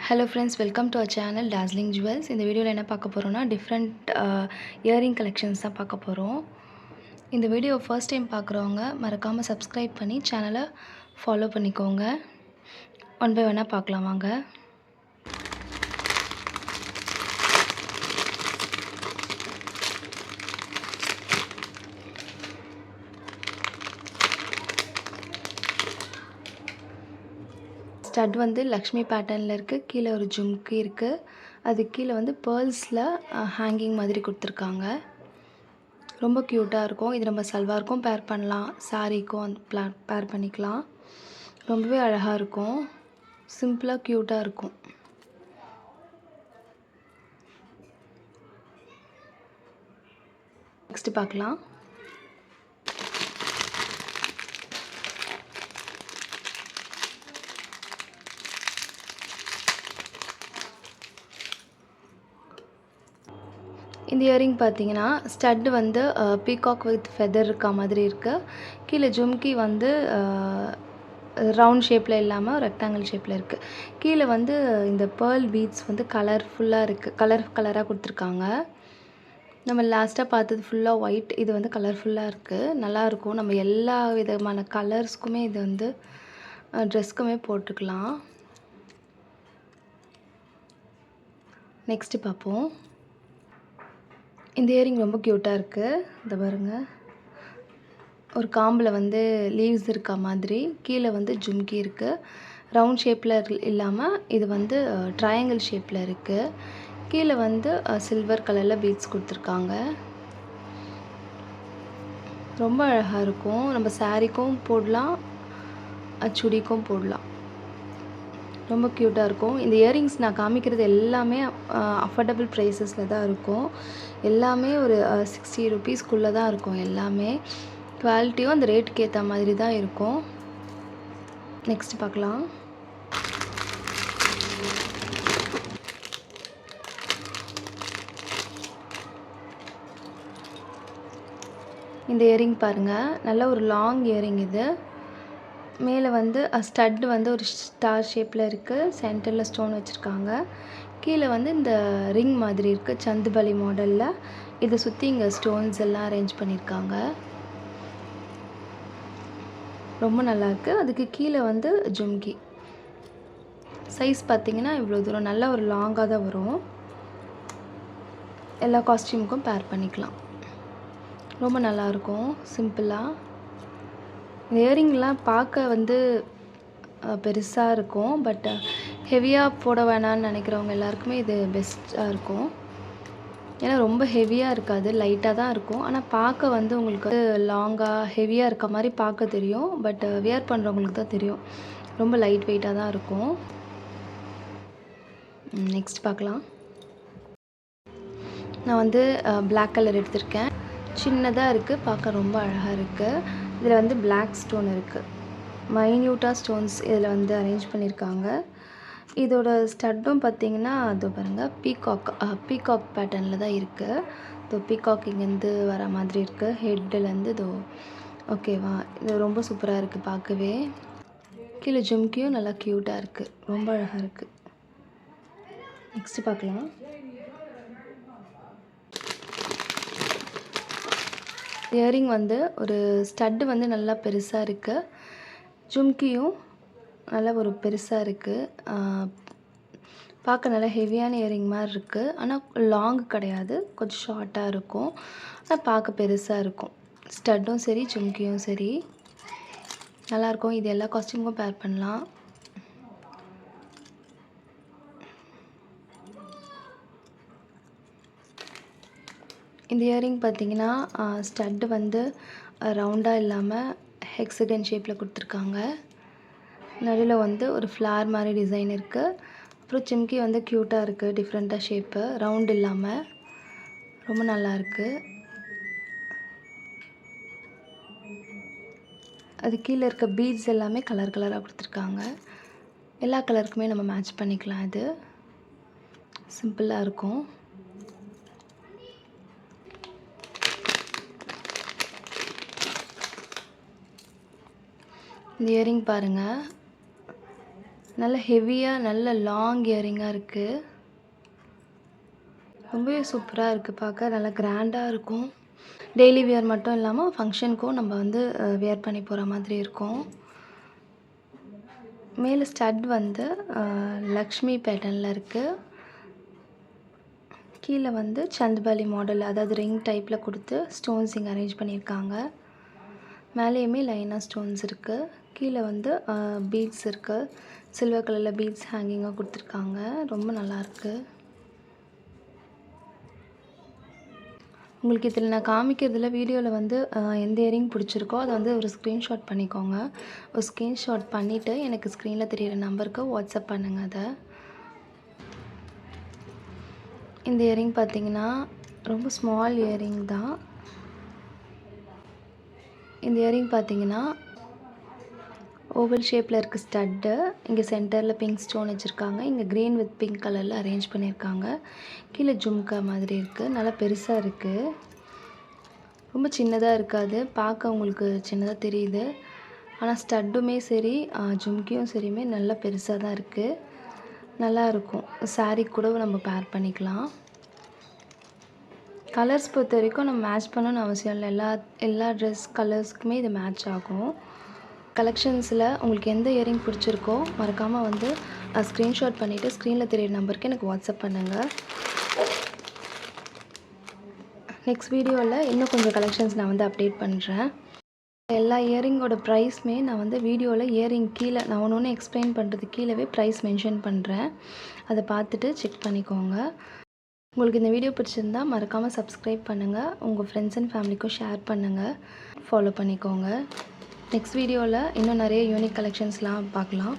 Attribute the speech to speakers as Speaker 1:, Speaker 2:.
Speaker 1: Hello friends, welcome to our channel Darjeeling Jewels. இந்த வீடியோவில் என்ன பார்க்க போகிறோன்னா டிஃப்ரெண்ட் இயரிங் கலெக்ஷன்ஸ் தான் பார்க்க போகிறோம். இந்த வீடியோ ஃபர்ஸ்ட் டைம் பார்க்குறவங்க மறக்காமல் சப்ஸ்கிரைப் பண்ணி சேனலை ஃபாலோ பண்ணிக்கோங்க. ஒன் பை ஒன்னாக பார்க்கலாம் வாங்க. ஸ்டட் வந்து லக்ஷ்மி பேட்டர்னில் இருக்குது. கீழே ஒரு ஜும்கி இருக்குது. அது கீழே வந்து பேர்ல்ஸில் ஹேங்கிங் மாதிரி கொடுத்துருக்காங்க. ரொம்ப க்யூட்டாக இருக்கும். இது நம்ம சல்வாருக்கும் பேர் பண்ணலாம், சாரீக்கும் பேர் பண்ணிக்கலாம். ரொம்பவே அழகாக இருக்கும். சிம்பிளாக க்யூட்டாக இருக்கும். நெக்ஸ்ட் பார்க்கலாம். இந்த இயரிங் பார்த்தீங்கன்னா ஸ்டட்டு வந்து பீகாக் வித் ஃபெதர் இருக்க மாதிரி இருக்குது. கீழே ஜும்கி வந்து ரவுண்ட் ஷேப்பில் இல்லாமல் ரெக்டாங்கிள் ஷேப்பில் இருக்குது. கீழே வந்து இந்த பேர்ல் பீட்ஸ் வந்து கலர்ஃபுல்லாக இருக்குது. கலராக கொடுத்துருக்காங்க. நம்ம லாஸ்ட்டாக பார்த்தது ஃபுல்லாக ஒயிட். இது வந்து கலர்ஃபுல்லாக இருக்குது. நல்லாயிருக்கும். நம்ம எல்லா விதமான கலர்ஸ்க்குமே இது வந்து ட்ரெஸ்க்குமே போட்டுக்கலாம். நெக்ஸ்ட்டு பார்ப்போம். இந்த இயரிங் ரொம்ப க்யூட்டாக இருக்குது. இதை பாருங்கள். ஒரு காம்பில் வந்து லீவ்ஸ் இருக்க மாதிரி கீழே வந்து ஜும்கி இருக்குது. ரவுண்ட் ஷேப்பில் இல்லாமல் இது வந்து ட்ரையாங்கிள் ஷேப்பில் இருக்குது. கீழே வந்து சில்வர் கலரில் பீட்ஸ் கொடுத்துருக்காங்க. ரொம்ப அழகாக இருக்கும். நம்ம சாரீக்கும் போடலாம், சுடிக்கும் போடலாம். ரொம்ப க்யூட்டாக இருக்கும். இந்த இயரிங்ஸ் நான் காமிக்கிறது எல்லாமே அஃபோர்டபுள் ப்ரைஸஸில் தான் இருக்கும். எல்லாமே ஒரு 60 ருபீஸ்க்குள்ளே தான் இருக்கும். எல்லாமே குவாலிட்டியும் அந்த ரேட்டுக்கு ஏற்ற மாதிரி தான் இருக்கும். நெக்ஸ்ட் பார்க்கலாம். இந்த இயரிங் பாருங்கள். நல்ல ஒரு லாங் இயரிங் இது. மேலே வந்து ஸ்டட் வந்து ஒரு ஸ்டார் ஷேப்பில் இருக்குது. சென்டரில் ஸ்டோன் வச்சுருக்காங்க. கீழே வந்து இந்த ரிங் மாதிரி இருக்குது, சந்துபலி மாடலில். இதை சுற்றி இங்கே ஸ்டோன்ஸ் எல்லாம் அரேஞ்ச் பண்ணியிருக்காங்க. ரொம்ப நல்லாயிருக்கு. அதுக்கு கீழே வந்து ஜும்கி. சைஸ் பார்த்திங்கன்னா இவ்வளோ தூரம் நல்ல ஒரு லாங்காக தான் வரும். எல்லா காஸ்டியூமுக்கும் பேர் பண்ணிக்கலாம். ரொம்ப நல்லாயிருக்கும் சிம்பிளாக. இந்த இயரிங்லாம் பார்க்க வந்து பெருசாக இருக்கும். பட் ஹெவியாக போட வேணான்னு நினைக்கிறவங்க எல்லாருக்குமே இது பெஸ்ட்டாக இருக்கும். ஏன்னா ரொம்ப ஹெவியாக இருக்காது, லைட்டாக தான் இருக்கும். ஆனால் பார்க்க வந்து உங்களுக்கு வந்து லாங்காக ஹெவியாக இருக்க மாதிரி பார்க்க தெரியும். பட் வியர் பண்ணுறவங்களுக்கு தான் தெரியும். ரொம்ப லைட் வெயிட்டாக தான் இருக்கும். நெக்ஸ்ட் பார்க்கலாம். நான் வந்து பிளாக் கலர் எடுத்திருக்கேன். சின்னதாக இருக்குது, பார்க்க ரொம்ப அழகாக இருக்குது. இதில் வந்து பிளாக் ஸ்டோன் இருக்குது. மைன்யூட்டாக ஸ்டோன்ஸ் இதில் வந்து அரேஞ்ச் பண்ணியிருக்காங்க. இதோட ஸ்டட்டும் பார்த்திங்கன்னா அது பாருங்கள், பீகாக் பேட்டர்னில் தான் இருக்குது. இதோ பீகாக் இங்கேருந்து வர மாதிரி இருக்குது. ஹெட்டுலேருந்து இதோ ஓகேவா. இது ரொம்ப சூப்பராக இருக்குது பார்க்கவே. கீழே ஜும்கியும் நல்லா க்யூட்டாக இருக்குது. ரொம்ப அழகாக இருக்குது. நெக்ஸ்ட்டு பார்க்கலாம். இயரிங் வந்து ஒரு ஸ்டட்டு வந்து நல்லா பெருசாக இருக்குது. ஜும்கியும் நல்லா ஒரு பெருசாக இருக்குது. பார்க்க நல்லா ஹெவியான இயரிங் மாதிரி இருக்குது. ஆனால் லாங் கிடையாது, கொஞ்சம் ஷார்ட்டாக இருக்கும். ஆனால் பார்க்க பெருசாக இருக்கும். ஸ்டட்டும் சரி, ஜும்கியும் சரி நல்லாயிருக்கும். இது எல்லா காஸ்டியூமுக்கும் பேர் பண்ணலாம். இந்த இயரிங் பார்த்திங்கன்னா ஸ்டட்டு வந்து ரவுண்டாக இல்லாமல் ஹெக்ஸகன் ஷேப்பில் கொடுத்துருக்காங்க. நடுவில் வந்து ஒரு ஃப்ளார் மாதிரி டிசைன் இருக்குது. அப்புறம் ஜிம்கி வந்து க்யூட்டாக இருக்குது, டிஃப்ரெண்ட்டாக ஷேப்பு, ரவுண்ட் இல்லாமல் ரொம்ப நல்லாயிருக்கு. அது கீழே இருக்க பீட்ஸ் எல்லாமே கலராக கொடுத்துருக்காங்க. எல்லா கலருக்குமே நம்ம மேட்ச் பண்ணிக்கலாம். இது சிம்பிளாக இருக்கும். இந்த இயரிங் பாருங்கள். நல்ல ஹெவியாக நல்ல லாங் இயரிங்காக இருக்குது. ரொம்பவே சூப்பராக இருக்குது பார்க்க. நல்லா கிராண்டாக இருக்கும். டெய்லி வியர் மட்டும் இல்லாமல் ஃபங்க்ஷனுக்கும் நம்ம வந்து வியர் பண்ணி போகிற மாதிரி இருக்கும். மேலே ஸ்டட் வந்து லக்ஷ்மி பேட்டர்னில் இருக்குது. கீழே வந்து சந்துபாலி மாடல், அதாவது ரிங் டைப்பில் கொடுத்து ஸ்டோன்ஸ் இங்கே அரேஞ்ச் பண்ணியிருக்காங்க. மேலேயுமே லைனாக ஸ்டோன்ஸ் இருக்குது. கீழே வந்து பீட்ஸ் இருக்குது. சில்வர் கலரில் பீட்ஸ் ஹேங்கிங்காக கொடுத்துருக்காங்க. ரொம்ப நல்லாயிருக்கு. உங்களுக்கு இதில் நான் காமிக்கிறதுல வீடியோவில் வந்து எந்த இயரிங் பிடிச்சிருக்கோ அதை வந்து ஒரு ஸ்க்ரீன்ஷாட் பண்ணிக்கோங்க. ஒரு ஸ்க்ரீன்ஷாட் பண்ணிவிட்டு எனக்கு ஸ்க்ரீனில் தெரியிற நம்பருக்கு வாட்ஸ்அப் பண்ணுங்கள் அதை. இந்த இயரிங் பார்த்திங்கன்னா ரொம்ப ஸ்மால் இயரிங் தான். இந்த இயரிங் பார்த்திங்கன்னா ஓவல் ஷேப்பில் இருக்குது ஸ்டட்டு. இங்கே சென்டரில் பிங்க் ஸ்டோன் வச்சுருக்காங்க. இங்கே க்ரீன் வித் பிங்க் கலரில் அரேஞ்ச் பண்ணியிருக்காங்க. கீழே ஜும்கா மாதிரி இருக்குது. நல்லா பெருசாக இருக்குது. ரொம்ப சின்னதாக இருக்காது. பார்க்க உங்களுக்கு சின்னதாக தெரியுது. ஆனால் ஸ்டட்டுமே சரி ஜும்கியும் சரியுமே நல்லா பெருசாக தான் இருக்குது. நல்லாயிருக்கும். சாரீ கூட நம்ம பேர் பண்ணிக்கலாம். கலர்ஸ் பொறுத்த வரைக்கும் நம்ம மேட்ச் பண்ணணும்னு அவசியம் இல்லை. எல்லா ட்ரெஸ் கலர்ஸ்க்குமே இது மேட்ச் ஆகும். கலெக்ஷன்ஸில் உங்களுக்கு எந்த இயரிங் பிடிச்சிருக்கோ மறக்காமல் வந்து ஸ்க்ரீன்ஷாட் பண்ணிவிட்டு ஸ்க்ரீனில் தெரியிற நம்பருக்கு எனக்கு வாட்ஸ்அப் பண்ணுங்கள். நெக்ஸ்ட் வீடியோவில் இன்னும் கொஞ்சம் கலெக்ஷன்ஸ் நான் வந்து அப்டேட் பண்ணுறேன். எல்லா இயரிங்கோட ப்ரைஸுமே நான் வந்து வீடியோவில் இயரிங் கீழே நான் ஒன்று எக்ஸ்பிளைன் பண்ணுறது கீழவே ப்ரைஸ் மென்ஷன் பண்ணுறேன். அதை பார்த்துட்டு செக் பண்ணிக்கோங்க. உங்களுக்கு இந்த வீடியோ பிடிச்சிருந்தா மறக்காமல் சப்ஸ்கிரைப் பண்ணுங்கள். உங்கள் ஃப்ரெண்ட்ஸ் அண்ட் ஃபேமிலிக்கும் ஷேர் பண்ணுங்கள். ஃபாலோ பண்ணிக்கோங்க. நெக்ஸ்ட் வீடியோவில் இன்னும் நிறைய யூனிக் கலெக்ஷன்ஸ்லாம் பார்க்கலாம்.